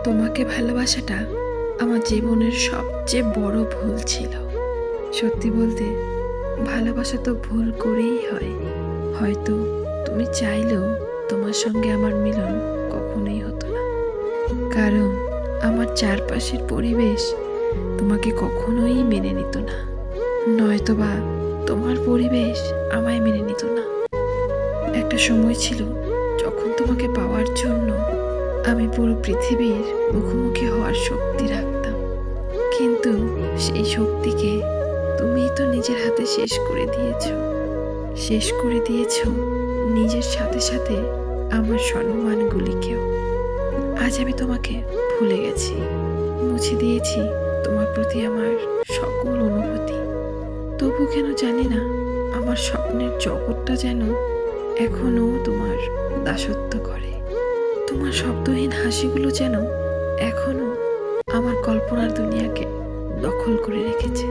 তোমাকে ভালোবাসাটা আমার জীবনের সবচেয়ে বড় ভুল ছিল। সত্যি বলতে, ভালোবাসা তো ভুল করেই হয়। হয়তো তুমি চাইলেও তোমার সঙ্গে আমার মিলন কখনোই হতো না, কারণ আমার চারপাশের পরিবেশ তোমাকে কখনোই মেনে নিত না, নয়তোবা তোমার পরিবেশ আমায় মেনে নিত না। একটা সময় ছিল যখন তোমাকে পাওয়ার জন্য আমি পুরো পৃথিবীর মুখোমুখি হওয়ার শক্তি রাখতাম, কিন্তু সেই শক্তিকে তুমিই তো নিজের হাতে শেষ করে দিয়েছ নিজের সাথে সাথে আমার সম্মানগুলিকেও। আজ আমি তোমাকে ভুলে গেছি, মুছে দিয়েছি তোমার প্রতি আমার সকল অনুভূতি। তবু কেন জানি না, আমার স্বপ্নের জগৎটা যেন এখনো তোমার দাসত্ব করে। তোমার শব্দহীন হাসিগুলো যেন এখনো আমার কল্পনার দুনিয়াকে দখল করে রেখেছে।